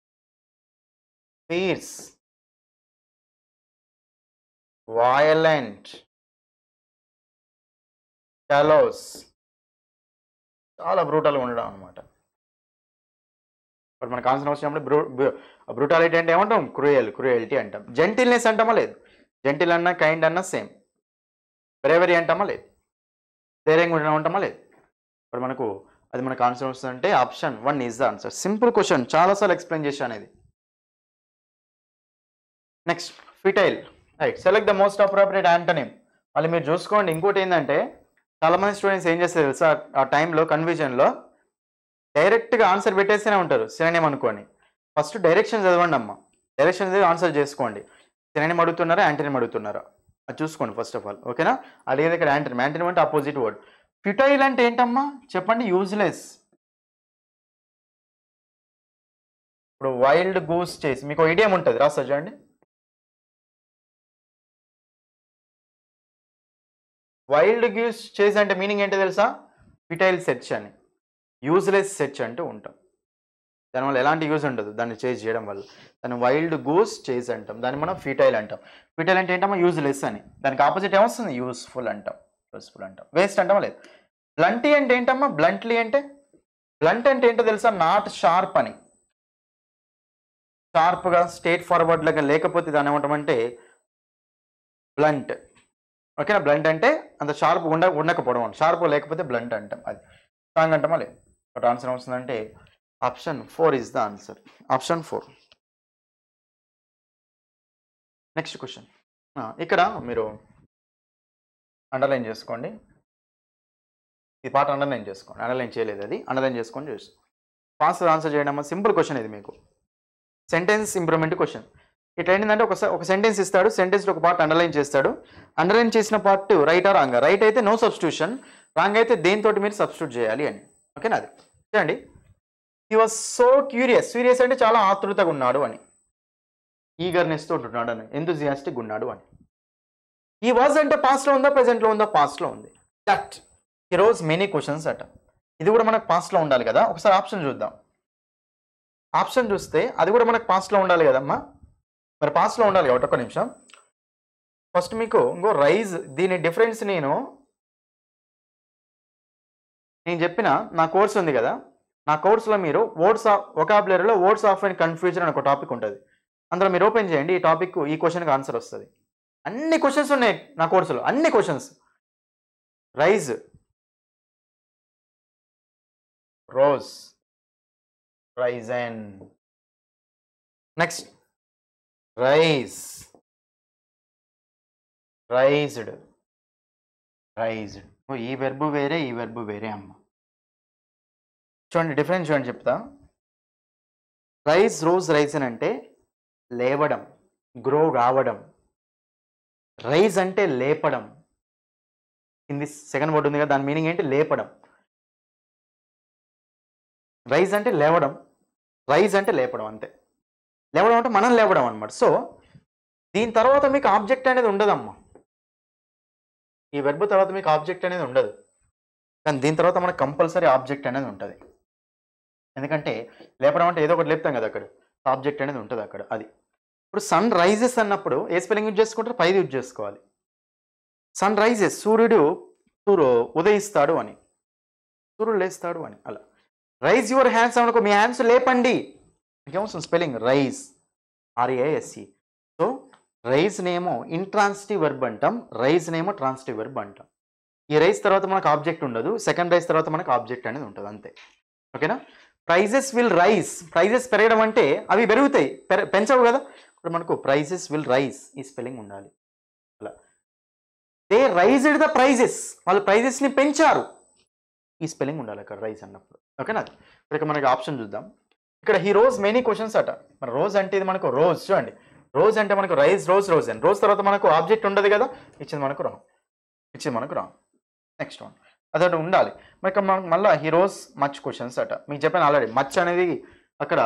ఫియర్స్, వయలెంట్, షాలోస్, చాలా బ్రూటల్గా ఉండడం అనమాట. బట్ మనకు ఆన్సర్ వచ్చినప్పుడు బ్రూటాలిటీ అంటే ఏమంటాం? క్రూయల్టీ అంటాం. జెంటిల్నెస్ అంటామా? లేదు. జెంటిల్ అన్నా, కైండ్ అన్నా సేమ్. బ్రేవరీ అంటామా? లేదు. ధైర్యంగా ఉండడం అంటామా? లేదు. ఇప్పుడు మనకు అది మనకు ఆన్సర్ వస్తుందంటే option 1 is the answer. Simple question, చాలాసార్లు ఎక్స్ప్లెయిన్ చేశాను ఇది. Next, futile. Right, select the most appropriate antonym. మళ్ళీ మీరు చూసుకోండి, ఇంకోటి ఏంటంటే చాలామంది స్టూడెంట్స్ ఏం చేస్తారు తెలుసా? ఆ టైంలో కన్ఫ్యూజన్లో డైరెక్ట్గా ఆన్సర్ పెట్టేస్తూనే ఉంటారు సినోనిమ్ అనుకోని. ఫస్ట్ డైరెక్షన్ చదవండి అమ్మ, డైరెక్షన్ చదివి ఆన్సర్ చేసుకోండి. సినోనిమ్ అడుగుతున్నారా, యాంటోనిమ్ అడుగుతున్నారా అది చూసుకోండి ఫస్ట్ ఆఫ్ ఆల్, ఓకేనా? అడిగేది ఇక్కడ యాంటోనిమ్. యాంటోనిమ్ అంటే ఆపోజిట్ వర్డ్. ఫ్యూటైల్ అంటే ఏంటమ్మా చెప్పండి? యూజ్లెస్. ఇప్పుడు వైల్డ్ గూస్ చేసి మీకు ఐడియా ఉంటుంది, రాస్తా చూడండి. వైల్డ్ గూస్ చేసి అంటే మీనింగ్ ఏంటో తెలుసా? ఫ్యూటైల్ సెర్చ్ అని. యూజ్లెస్ సెర్చ్ అంటూ ఉంటాం. దానివల్ల ఎలాంటి యూజ్ ఉండదు దాన్ని చేజ్ చేయడం వల్ల. దాన్ని వైల్డ్ గూస్ చేజ్ అంటాం, దాన్ని మనం ఫ్యూటైల్ అంటాం. ఫ్యూటైల్ అంటే ఏంటమ్మా? యూజ్లెస్ అని. దానికి ఆపోజిట్ ఏమొస్తుంది? యూస్ఫుల్ అంటాం. యూస్ఫుల్ అంటాం. వేస్ట్ అంటామా? లేదు. బ్లంటీ అంటే ఏంటమ్మా? బ్లంట్లీ అంటే, బ్లంట్ అంటే ఏంటో తెలుసా? నాట్ షార్ప్ అని. షార్ప్గా స్ట్రేట్ ఫార్వర్డ్ లాగా లేకపోతే దాన్ని ఏమంటామంటే బ్లంట్, ఓకేనా? బ్లంట్ అంటే అంత షార్ప్ ఉండకపోవడం అని. షార్ప్ లేకపోతే బ్లంట్ అంటాం. అది స్ట్రాంగ్ అంటామా? లేదు. బట్ ఆన్సర్ వస్తుందంటే option 4 is the answer. Option 4. Next question. ఇక్కడ మీరు అండర్లైన్ చేసుకోండి. ఈ పార్ట్ అండర్లైన్ చేసుకోండి. అండర్లైన్ చేయలేదు, అది అండర్లైన్ చేసుకొని చూసి ఫాస్ట్ ఆన్సర్ చేయడం. సింపుల్ క్వశ్చన్ ఇది మీకు. Sentence improvement question. ఇట్లా ఏంటంటే ఒక సెంటెన్స్ ఇస్తాడు, సెంటెన్స్లో ఒక పార్ట్ అండర్లైన్ చేస్తాడు. అండర్లైన్ చేసిన పార్ట్ రైట్ ఆ రాంగ్. రైట్ అయితే నో సబ్స్టిట్యూషన్, రాంగ్ అయితే దేనితో మీరు సబ్స్టిట్యూట్ చేయాలి అని. ఓకేనా? అది చూడండి. He was so curious. Curious అంటే చాలా ఆతృతగా ఉన్నాడు అని, ఈగర్నెస్ తోటి ఉన్నాడు అని, ఎంతూజియాస్టిక్ ఉన్నాడు అని. ఈ వాజ్ అంటే పాస్ట్లో ఉందా, ప్రెజెంట్లో ఉందా? పాస్ట్లో ఉంది. That he rose many questions అట. ఇది కూడా మనకు పాస్ట్లో ఉండాలి కదా. ఒకసారి ఆప్షన్ చూద్దాం. ఆప్షన్ చూస్తే అది కూడా మనకు పాస్ట్లో ఉండాలి కదమ్మా. మరి పాస్ట్లో ఉండాలి కాబట్టి ఒక్క నిమిషం. ఫస్ట్ మీకు ఇంకో రైజ్, దీని డిఫరెన్స్ నేను చెప్పిన నా కోర్స్ ఉంది కదా, నా కోర్సులో మీరు వర్డ్స్ ఆఫ్ వొకాబులరీలో వర్డ్స్ ఆఫ్ అండ్ కన్ఫ్యూజన్ అని ఒక టాపిక్ ఉంటుంది. అందులో మీరు ఓపెన్ చేయండి, ఈ టాపిక్, ఈ క్వశ్చన్కి ఆన్సర్ వస్తుంది. అన్ని క్వశ్చన్స్ ఉన్నాయి నా కోర్సులో, అన్ని questions. Rise, rose, risen. Next raise, raised, raised. ఈ వెర్బు వేరే, ఈ వెర్బు వేరే అమ్మ. చూడండి డిఫరెన్స్ చూడండి చెప్తా. రైజ్, రోజ్, రైజన్ అంటే లేవడం, గ్రో కావడం. రైజ్ అంటే లేపడం. కింది సెకండ్ వర్డ్ ఉంది కదా, దాని మీనింగ్ ఏంటి? లేపడం. రైజ్ అంటే లేవడం, రైజ్ అంటే లేపడం, అంతే. లేవడం అంటే మనం లేవడం అనమాట. సో దీని తర్వాత మీకు ఆబ్జెక్ట్ అనేది ఉండదమ్మా. ఈ వెర్బ్ తర్వాత మీకు ఆబ్జెక్ట్ అనేది ఉండదు, కానీ దీని తర్వాత మనకు కంపల్సరీ ఆబ్జెక్ట్ అనేది ఉంటుంది. ఎందుకంటే లేపడం అంటే ఏదో ఒకటి లేపుతాం కదా, అక్కడ ఆబ్జెక్ట్ అనేది ఉంటుంది అక్కడ. అది ఇప్పుడు సన్ రైజెస్ అన్నప్పుడు ఏ స్పెల్లింగ్ యూజ్ చేసుకుంటారు? పైది యూజ్ చేసుకోవాలి. సన్ రైజెస్, సూర్యుడు ఉదయిస్తాడు అని, సూర్యుడు లేస్తాడు అని. అలా రైజ్ యువర్ హ్యాండ్స్ అనుకో, మీ హ్యాండ్స్ లేపండి. ఇంకేమొస్తుంది? Spelling raise, RAISE. So rise నేమో ఇంట్రాన్సిటివ్ వెర్బ్ అంటాం, రైజ్ నేమో ట్రాన్సిటివ్ వెర్బ్ అంటాం. ఈ రైజ్ తర్వాత మనకు ఆబ్జెక్ట్ ఉండదు, సెకండ్ రైజ్ తర్వాత మనకు ఆబ్జెక్ట్ అనేది ఉంటుంది, అంతే. ఓకేనా? Prices will rise. ప్రైజెస్ పెరగడం అంటే అవి పెరుగుతాయి, పెంచవు కదా. ఇప్పుడు మనకు ప్రైజెస్ విల్ రైజ్ ఈ స్పెల్లింగ్ ఉండాలి. అలా దే రైజ్డ్ ద ప్రైజెస్, వాళ్ళు ప్రైజెస్ని పెంచారు, ఈ స్పెల్లింగ్ ఉండాలి అక్కడ రైజ్ అన్నప్పుడు. ఓకేనా? ఇక్కడ మనకి ఆప్షన్ చూద్దాం. ఇక్కడ హీ రోజ్ మెనీ క్వశ్చన్స్ అట. మరి రోజ్ అంటే ఇది మనకు రోజ్. చూడండి, రోజ్ అంటే మనకు రైజ్, రోజ్, రోజ్ అని. రోజ్ తర్వాత మనకు ఆబ్జెక్ట్ ఉండదు కదా, ఇచ్చింది మనకు రాంగ్, ఇచ్చింది మనకు రాంగ్. నెక్స్ట్ వన్ అదొకటి ఉండాలి. మరి మనకు మళ్ళీ హీ రోజ్ మచ్ క్వశ్చన్స్ అట. మీకు చెప్పాను ఆల్రెడీ, మచ్ అనేది అక్కడ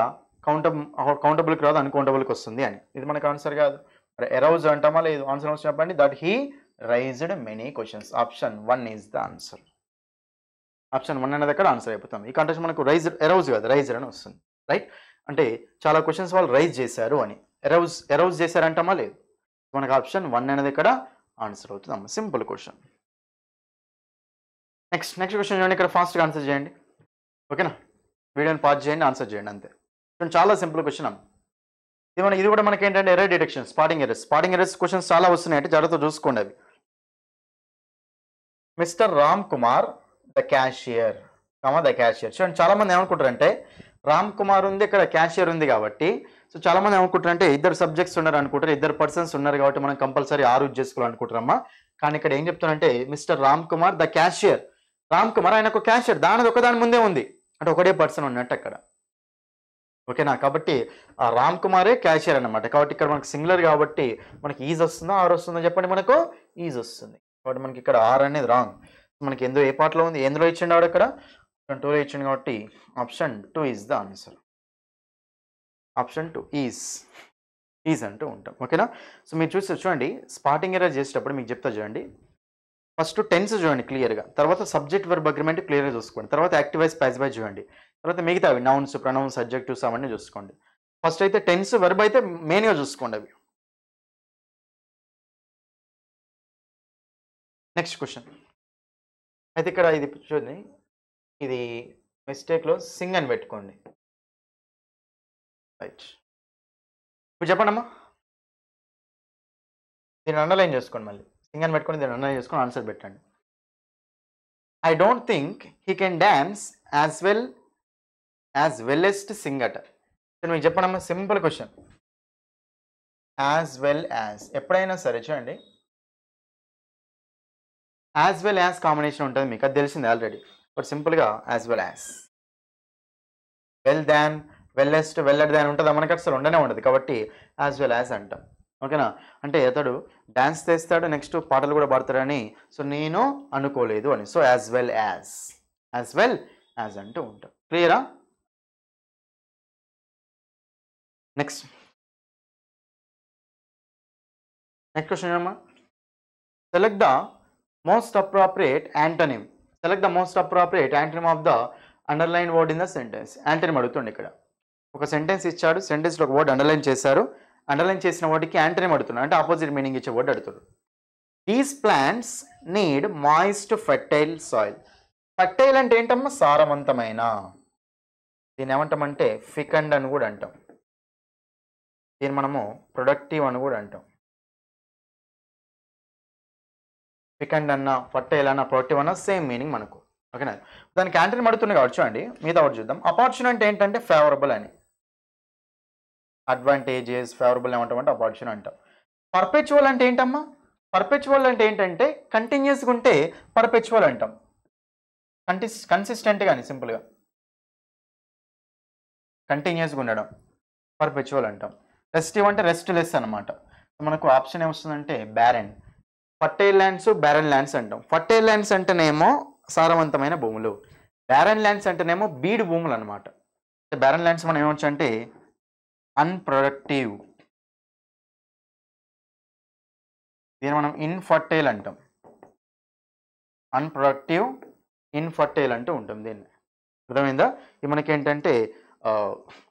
కౌంటబుల్కి రాదు, అన్కౌంటబుల్కి వస్తుంది అని. ఇది మనకు ఆన్సర్ కాదు. మరి ఎరౌజ్ అంటామా? లేదు. ఆన్సర్ వచ్చి చెప్పండి. That he raised many questions. Option 1 is the answer. Option 1 అనేది అక్కడ ఆన్సర్ అయిపోతాం. ఈ కంటెస్ట్ మనకు రైజ్, ఎరౌజ్ కాదు, రైజ్డ్ అని వస్తుంది. రైట్? అంటే చాలా క్వశ్చన్స్ వాళ్ళు రైజ్ చేశారు అని. ఎరౌజ్ చేశారంటామా? లేదు. మనకు ఆప్షన్ 1 అనేది ఇక్కడ ఆన్సర్ అవుతుంది అమ్మ. Simple question. నెక్స్ట్ క్వశ్చన్ చూడండి. ఇక్కడ ఫాస్ట్గా ఆన్సర్ చేయండి. ఓకేనా? వీడియోని పాజ్ చేయండి, ఆన్సర్ చేయండి, అంతే. చాలా సింపుల్ క్వశ్చన్ అమ్మ. ఇది కూడా మనకి ఏంటంటే error detection, spotting errors questions చాలా వస్తున్నాయి అంటే జాగ్రత్త చూసుకోండి అవి. Mister Ram Kumar the cashier, చూడండి చాలా మంది ఏమనుకుంటారంటే రామ్ కుమార్ ఉంది, ఇక్కడ క్యాషియర్ ఉంది కాబట్టి, సో చాలా మంది ఏమనుకుంటారంటే ఇద్దరు సబ్జెక్ట్స్ ఉన్నారు అనుకుంటారు, ఇద్దరు పర్సన్స్ ఉన్నారు కాబట్టి మనం కంపల్సరీ ఆరు యూజ్ చేసుకోవాలనుకుంటారమ్మా. కానీ ఇక్కడ ఏం చెప్తానంటే mister Ram Kumar the cashier, Ram Kumar ఆయన ఒక క్యాషియర్, దానిది ఒకదాని ముందే ఉంది అంటే ఒకటే పర్సన్ ఉన్నట్టు అక్కడ. ఓకేనా? కాబట్టి ఆ రామ్ కుమారే క్యాషియర్ అనమాట. కాబట్టి ఇక్కడ మనకు సింగులర్ కాబట్టి మనకి ఈజ్ వస్తుందా ఆర్ వస్తుందో చెప్పండి. మనకు ఈజ్ వస్తుంది కాబట్టి మనకి ఇక్కడ ఆర్ అనేది రాంగ్. మనకి ఎందులో ఏ పార్ట్లో ఉంది, ఎందులో ఇచ్చిండు ఆవిడ ఇక్కడ 2లో ఇచ్చిండు కాబట్టి option 2 is the answer. Option 2 is అంటూ ఉంటాం. ఓకేనా? సో మీరు చూడండి స్పాటింగ్ ఎర్రర్ చేసేటప్పుడు మీకు చెప్తా చూడండి. ఫస్ట్ టెన్స్ చూడండి క్లియర్గా, తర్వాత సబ్జెక్ట్ వర్బ్ అగ్రిమెంట్ క్లియర్గా చూసుకోండి, తర్వాత యాక్టివ్ వైజ్ ప్యాసివ్ వైజ్ చూడండి, తర్వాత మిగతావి నౌన్స్, ప్రొనౌన్స్, అడ్జెక్టివ్స్ అవన్నీ చూసుకోండి. ఫస్ట్ అయితే టెన్స్ వర్బ్ అయితే మెయిన్గా చూసుకోండి అవి. నెక్స్ట్ క్వశ్చన్ అయితే ఇక్కడ ఇది చూడండి, ఇది మిస్టేక్లో సింగ్ అని పెట్టుకోండి. రైట్, ఇప్పుడు చెప్పండి అమ్మా. దీన్ని అండర్లైన్ చేసుకోండి, మళ్ళీ సింగ్ అని పెట్టుకొని దీన్ని అండర్లైన్ చేసుకొని ఆన్సర్ పెట్టండి. I don't think he can dance as well as sing అట. మీకు చెప్పండమ్మా, simple question. As well as ఎప్పుడైనా సరే చూడండి, యాజ్ వెల్ యాజ్ కాంబినేషన్ ఉంటుంది, మీకు అది తెలిసింది ఆల్రెడీ. బట్ సింపుల్గా యాజ్ వెల్ యాజ్, వెల్ దాన్, వెల్లెస్ట్, వెల్లెడ్ దాన్ ఉంటుందా మనకి? అసలు ఉండనే ఉండదు. కాబట్టి యాజ్ వెల్ యాజ్ అంటాం. ఓకేనా? అంటే అతడు డ్యాన్స్ చేస్తాడు, నెక్స్ట్ పాటలు కూడా పాడతాడని సో నేను అనుకోలేదు అని. సో యాజ్ వెల్ యాజ్ అంటూ ఉంటాం. క్లియరా? నెక్స్ట్ క్వశ్చన్ అమ్మా. Select the most appropriate antonym. Select the most appropriate antonym of the underline word in the sentence. Antonym అడుగుతుంది ఇక్కడ. ఒక సెంటెన్స్ ఇచ్చాడు, సెంటెన్స్లో ఒక వర్డ్ అండర్లైన్ చేశారు, అండర్లైన్ చేసిన వర్డ్కి యాంటోనిమ్ అడుగుతున్నాడు, అంటే ఆపోజిట్ మీనింగ్ ఇచ్చే వర్డ్ అడుగుతాడు. These plants need moist fertile soil. Fertile అంటే ఏంటమ్మా? సారవంతమైన. దీన్ని ఏమంటామంటే ఫికండ్ అని కూడా అంటాం. దీన్ని మనము ప్రొడక్టివ్ అని కూడా అంటాం. ఫికండ్ అన్న, ఫర్టైల్ అన్న, ప్రొడక్టివ్ అన్న సేమ్ మీనింగ్ మనకు. ఓకేనా? దానికి యాంటోనిమ్ అడుగుతుంది కాబట్టి చూడండి, మిగతా వర్డ్ చూద్దాం. అపార్చున్ అంటే ఏంటంటే ఫేవరబుల్ అని. అడ్వాంటేజెస్, ఫేవరబుల్ ఏమంటామంటే అపార్చున్ అంటాం. పర్పెచువల్ అంటే ఏంటమ్మా? పర్పెచువల్ అంటే ఏంటంటే కంటిన్యూస్గా ఉంటే పర్పెచువల్ అంటాం. కన్సిస్టెంట్ కానీ సింపుల్గా కంటిన్యూస్గా ఉండడం పర్పెచువల్ అంటాం. రెస్టివ్ అంటే రెస్ట్లెస్ అనమాట. మనకు ఆప్షన్ ఏమొస్తుందంటే barren. Fertile lands, barren lands అంటాం. ఫర్టైల్ ల్యాండ్స్ అంటేనేమో సారవంతమైన భూములు, బ్యారన్ ల్యాండ్స్ అంటేనేమో బీడు భూములు అనమాట. బ్యారన్ ల్యాండ్స్ మనం ఏమొచ్చు అంటే అన్ప్రొడక్టివ్. దీన్ని మనం ఇన్ఫర్టైల్ అంటాం. అన్ప్రొడక్టివ్, ఇన్ఫర్టైల్ అంటూ ఉంటాం దీన్ని. అర్థమైందా? ఇది మనకి ఏంటంటే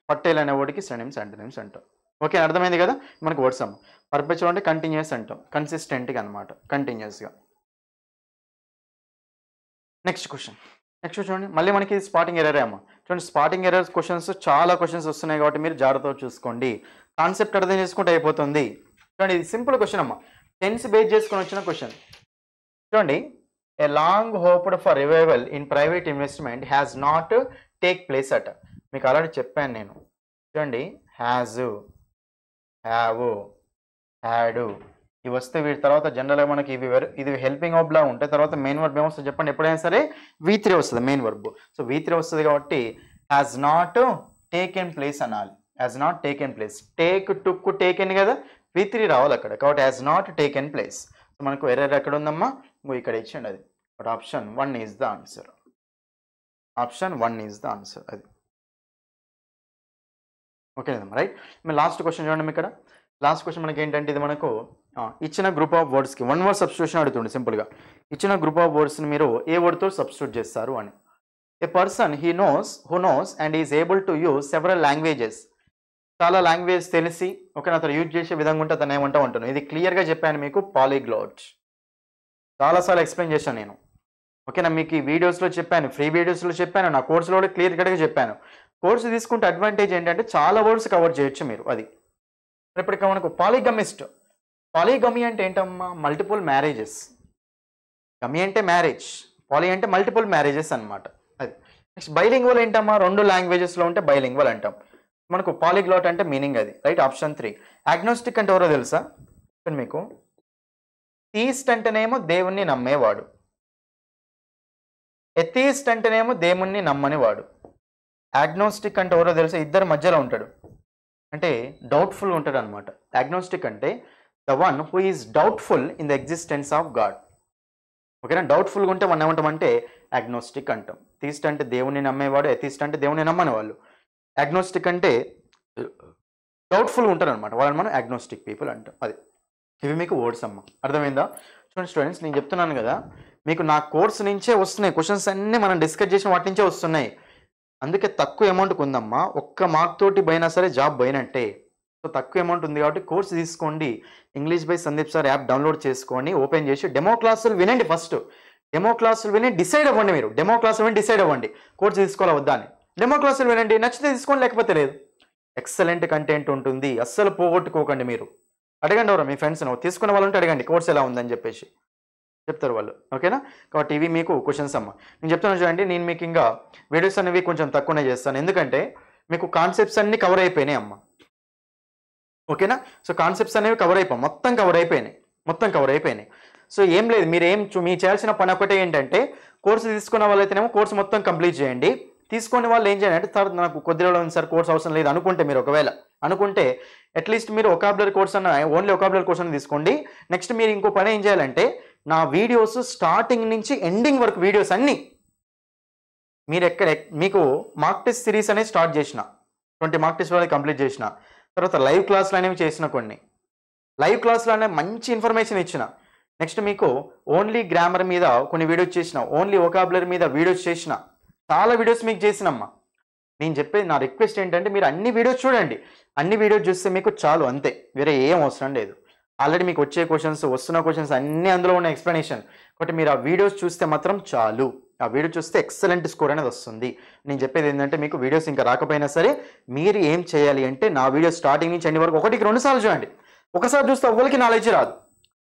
ఫర్టైల్ అనే వర్డ్కి సినోనిమ్స్, యాంటోనిమ్స్ అంటాం. ఓకే, అర్థమైంది కదా? మనకు వర్డ్స్ అమ్మ. పర్పెచువల్ అంటే కంటిన్యూస్ అంటాం, కన్సిస్టెంట్గా అనమాట, కంటిన్యూస్గా. నెక్స్ట్ క్వశ్చన్ చూడండి. మళ్ళీ మనకి స్పాటింగ్ ఎర్రరే అమ్మ. చూడండి, స్పాటింగ్ ఎర్రర్స్ క్వశ్చన్స్ చాలా క్వశ్చన్స్ వస్తున్నాయి కాబట్టి మీరు జాగ్రత్తగా చూసుకోండి. కాన్సెప్ట్ అర్థం చేసుకుంటే అయిపోతుంది. చూడండి, ఇది సింపుల్ క్వశ్చన్ అమ్మ, టెన్స్ బేస్ చేసుకొని వచ్చిన క్వశ్చన్. చూడండి, a long hoped for revival in private investment has not take place అట. మీకు ఆల్రెడీ చెప్పాను నేను. చూడండి, హ్యాజ్, హ్యావ్, హ్యాడ్ ఇవి వస్తే వీటి తర్వాత జనరల్గా మనకి ఇది హెల్పింగ్ వర్బ్ లా ఉంటాయి. తర్వాత మెయిన్ వర్బ్ ఏమొస్తుంది చెప్పండి? ఎప్పుడైనా సరే V3 వస్తుంది మెయిన్ వర్బ్. సో V3 వస్తుంది కాబట్టి హ్యాస్ నాట్ టేకెన్ ప్లేస్ అనాలి. Has not taken place. Take, took, taken కదా, V3 రావాలి అక్కడ. కాబట్టి has not taken place. So మనకు ఎర్రర్ ఎక్కడ ఉందమ్మా? ఇక్కడ ఇచ్చిండి అది. But option 1 is the answer. Option 1 is the answer అది. ఓకేనమ్మా, రైట్. మీరు లాస్ట్ క్వశ్చన్ చూడండి. ఇక్కడ లాస్ట్ క్వశ్చన్ మనకి ఏంటంటే ఇది మనకు ఇచ్చిన గ్రూప్ ఆఫ్ వర్డ్స్కి 1 వర్డ్ సబ్స్టిట్యూషన్ అడుగుతుంది. సింపుల్గా ఇచ్చిన గ్రూప్ ఆఫ్ వర్డ్స్ని మీరు ఏ వర్డ్తో సబ్స్టిట్యూట్ చేస్తారు అని. A person who knows and is able to use several languages. చాలా లాంగ్వేజ్ తెలిసి ఓకేనా అతను యూజ్ చేసే విధంగా ఉంటే అతను ఏమంటా ఉంటాను. ఇది క్లియర్గా చెప్పాను మీకు, పాలీగ్లాట్. చాలాసార్లు ఎక్స్ప్లెయిన్ చేశాను నేను. ఓకేనా, మీకు ఈ వీడియోస్లో చెప్పాను, ఫ్రీ వీడియోస్లో చెప్పాను, నా కోర్సులో కూడా క్లియర్ కట్గా చెప్పాను. కోర్సు తీసుకుంటే అడ్వాంటేజ్ ఏంటంటే చాలా వర్డ్స్ కవర్ చేయొచ్చు మీరు. అది ఇప్పటికి మనకు పాలీగమిస్ట్. పాలీగమి అంటే ఏంటమ్మా? Multiple marriages. గమి అంటే మ్యారేజ్, పాలీ అంటే మల్టిపుల్ మ్యారేజెస్ అనమాట. అది నెక్స్ట్ బైలింగ్వల్ ఏంటమ్మా? 2 లాంగ్వేజెస్లో ఉంటే బైలింగ్వల్ అంటాం. మనకు పాలీగ్లాట్ అంటే మీనింగ్ అది, రైట్. ఆప్షన్ 3. అగ్నోస్టిక్ అంటే ఎవరో తెలుసా మీకు? థీస్ట్ అంటేనేమో దేవుణ్ణి నమ్మేవాడు, ఎథీస్ట్ అంటేనేమో దేవుణ్ణి నమ్మనివాడు. అగ్నోస్టిక్ అంటే ఎవరో తెలుసా? ఇద్దరు మధ్యలో ఉంటాడు, అంటే డౌట్ఫుల్ ఉంటాడు అనమాట. అగ్నోస్టిక్ అంటే the one who is doubtful in the existence of God. ఓకేనా, డౌట్ఫుల్గా ఉంటే మనం ఏమంటామంటే అగ్నోస్టిక్ అంటాం. థీస్ట్ అంటే దేవుణ్ణి నమ్మేవాడు, ఎథీస్ట్ అంటే దేవుణ్ణి నమ్మని వాళ్ళు. అగ్నోస్టిక్ అంటే డౌట్ఫుల్గా ఉంటారు అనమాట, వాళ్ళని మనం అగ్నోస్టిక్ పీపుల్ అంటాం. అది ఇవి మీకు వర్డ్స్ అమ్మ. అర్థమైందా? చూడండి స్టూడెంట్స్, నేను చెప్తున్నాను కదా మీకు నా కోర్సు నుంచే వస్తున్నాయి క్వశ్చన్స్ అన్నీ, మనం డిస్కస్ చేసిన వాటి నుంచే వస్తున్నాయి. అందుకే తక్కువ అమౌంట్కి ఉందమ్మా. ఒక్క మార్క్ తోటి పోయినా సరే జాబ్ పోయినట్టే. సో తక్కువ అమౌంట్ ఉంది కాబట్టి కోర్సు తీసుకోండి. English by Sandeep sir app download చేసుకొని ఓపెన్ చేసి డెమో క్లాసులు వినండి. ఫస్ట్ డెమో క్లాసులు విని డిసైడ్ అవ్వండి. మీరు డెమో క్లాసులు విని డిసైడ్ అవ్వండి కోర్సు తీసుకోవాలా వద్దా అని. డెమో క్లాసులు వినండి, నచ్చితే తీసుకోండి, లేకపోతే లేదు. ఎక్సలెంట్ కంటెంట్ ఉంటుంది, అస్సలు పోగొట్టుకోకండి. మీరు అడగండి ఎవరు మీ ఫ్రెండ్స్ తీసుకున్న వాళ్ళు ఉంటే అడగండి కోర్స్ ఎలా ఉందని చెప్పేసి చెప్తారు వాళ్ళు. ఓకేనా, కాబట్టి ఇవి మీకు క్వశ్చన్స్ అమ్మ. నేను చెప్తాను చూడండి, నేను మీకు ఇంకా వీడియోస్ అనేవి కొంచెం తక్కువనే చేస్తాను, ఎందుకంటే మీకు కాన్సెప్ట్స్ అన్నీ కవర్ అయిపోయినాయి అమ్మ. ఓకేనా, సో కాన్సెప్ట్స్ అనేవి కవర్ అయిపోయి మొత్తం కవర్ అయిపోయినాయి. సో ఏం లేదు, మీరు చేయాల్సిన పని ఒకటే ఏంటంటే కోర్సు తీసుకున్న వాళ్ళైతేనేమో కోర్సు మొత్తం కంప్లీట్ చేయండి. తీసుకునే వాళ్ళు ఏం చేయండి అంటే సార్ నాకు కొద్ది రోజులు ఉంది సార్ కోర్స్ అవసరం లేదు అనుకుంటే, మీరు ఒకవేళ అనుకుంటే అట్లీస్ట్ మీరు ఒకాబులరీ కోర్స్ అన్న, ఓన్లీ ఒకాబులరీ కోర్స్ అని తీసుకోండి. నెక్స్ట్ మీరు ఇంకో పని ఏం చేయాలంటే నా వీడియోస్ స్టార్టింగ్ నుంచి ఎండింగ్ వరకు వీడియోస్ అన్నీ మీరు మీకు మార్క్ టెస్ట్ సిరీస్ అనేది స్టార్ట్ చేసిన 20 మార్క్ టెస్ట్ అనేది కంప్లీట్ చేసిన తర్వాత లైవ్ క్లాసులు అనేవి చేసిన, కొన్ని లైవ్ క్లాసులు అనేవి మంచి ఇన్ఫర్మేషన్ ఇచ్చిన. నెక్స్ట్ మీకు ఓన్లీ గ్రామర్ మీద కొన్ని వీడియోస్ చేసిన, ఓన్లీ ఒకాబులరీ మీద వీడియోస్ చేసిన, చాలా వీడియోస్ మీకు చేసినమ్మా. నేను చెప్పేది నా రిక్వెస్ట్ ఏంటంటే మీరు అన్ని వీడియోస్ చూడండి, అన్ని వీడియోస్ చూస్తే మీకు చాలు, అంతే, వేరే ఏం అవసరం లేదు. ఆల్రెడీ మీకు వచ్చే క్వశ్చన్స్, వస్తున్న క్వశ్చన్స్ అన్నీ అందులో ఉన్న ఎక్స్ప్లెనేషన్, కాబట్టి మీరు ఆ వీడియోస్ చూస్తే మాత్రం చాలు. ఆ వీడియో చూస్తే ఎక్సలెంట్ స్కోర్ అనేది వస్తుంది. నేను చెప్పేది ఏంటంటే మీకు వీడియోస్ ఇంకా రాకపోయినా సరే మీరు ఏం చేయాలి అంటే నా వీడియో స్టార్టింగ్ నుంచి ఎండ్ వరకు 1-2 సార్లు చూడండి. ఒకసారి చూస్తే ఎవరికి నాలెడ్జ్ రాదు.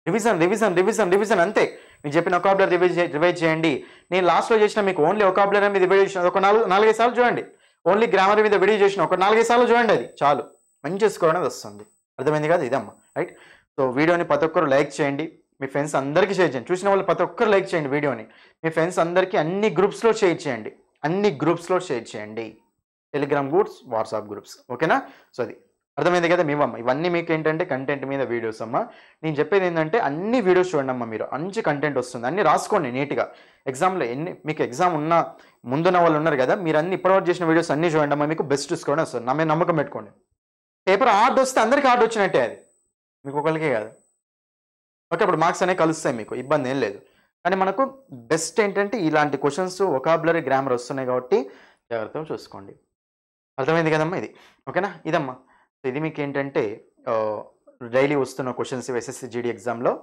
రివిజన్ రివిజన్ రివిజన్ రివిజన్ అంతే. నేను చెప్పిన ఒకాబులరీ రివైజ్ చేయండి. నేను లాస్ట్లో చేసిన మీకు ఓన్లీ ఒకాబులరీ మీద వీడియో చేసిన ఒక 4-5 సార్లు చూడండి. ఓన్లీ గ్రామర్ మీద వీడియో చేసిన ఒక 4-5 సార్లు చూడండి, అది చాలు, మంచి స్కోర్ అనేది వస్తుంది. అర్థమైంది కదా, ఇదమ్మా, రైట్. సో వీడియోని ప్రతి ఒక్కరు లైక్ చేయండి, మీ ఫ్రెండ్స్ అందరికీ షేర్ చేయండి. చూసిన వాళ్ళు ప్రతి ఒక్కరు లైక్ చేయండి వీడియోని. మీ ఫ్రెండ్స్ అందరికీ అన్ని గ్రూప్స్లో షేర్ చేయండి, అన్ని గ్రూప్స్లో షేర్ చేయండి, టెలిగ్రామ్ గ్రూప్స్, వాట్సాప్ గ్రూప్స్, ఓకేనా. సో అది అర్థమైంది కదా మీవమ్మ. ఇవన్నీ మీకు ఏంటంటే కంటెంట్ మీద వీడియోస్ అమ్మ. నేను చెప్పేది ఏంటంటే అన్ని వీడియోస్ చూడండి అమ్మ, మీరు మంచి కంటెంట్ వస్తుంది, అన్ని రాసుకోండి నీట్గా. ఎగ్జామ్లో మీకు ఎగ్జామ్ ఉన్న ముందున్న వాళ్ళు ఉన్నారు కదా, మీరు అన్ని ఇప్పటివరకు చేసిన వీడియోస్ అన్ని చూడండి అమ్మ, మీకు బెస్ట్ స్కోర్ వస్తుంది. నా మీద నమ్మకం పెట్టుకోండి. పేపర్ హార్డ్ వస్తే అందరికీ హార్డ్ వచ్చినట్టే, అది మీకు ఒకరికే కాదు. ఓకే, అప్పుడు మార్క్స్ అనేవి కలుస్తాయి, మీకు ఇబ్బంది ఏం లేదు. కానీ మనకు బెస్ట్ ఏంటంటే ఇలాంటి క్వశ్చన్స్ ఒకాబులరీ గ్రామర్ వస్తున్నాయి కాబట్టి జాగ్రత్తగా చూసుకోండి. అర్థమైంది కదమ్మా, ఇది ఓకేనా, ఇదమ్మా. సో ఇది మీకు ఏంటంటే డైలీ వస్తున్న క్వశ్చన్స్ ఎస్ఎస్సి జీడీ ఎగ్జామ్లో.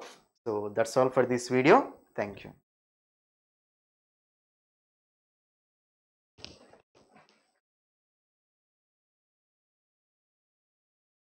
So that's all for this video. Thank you.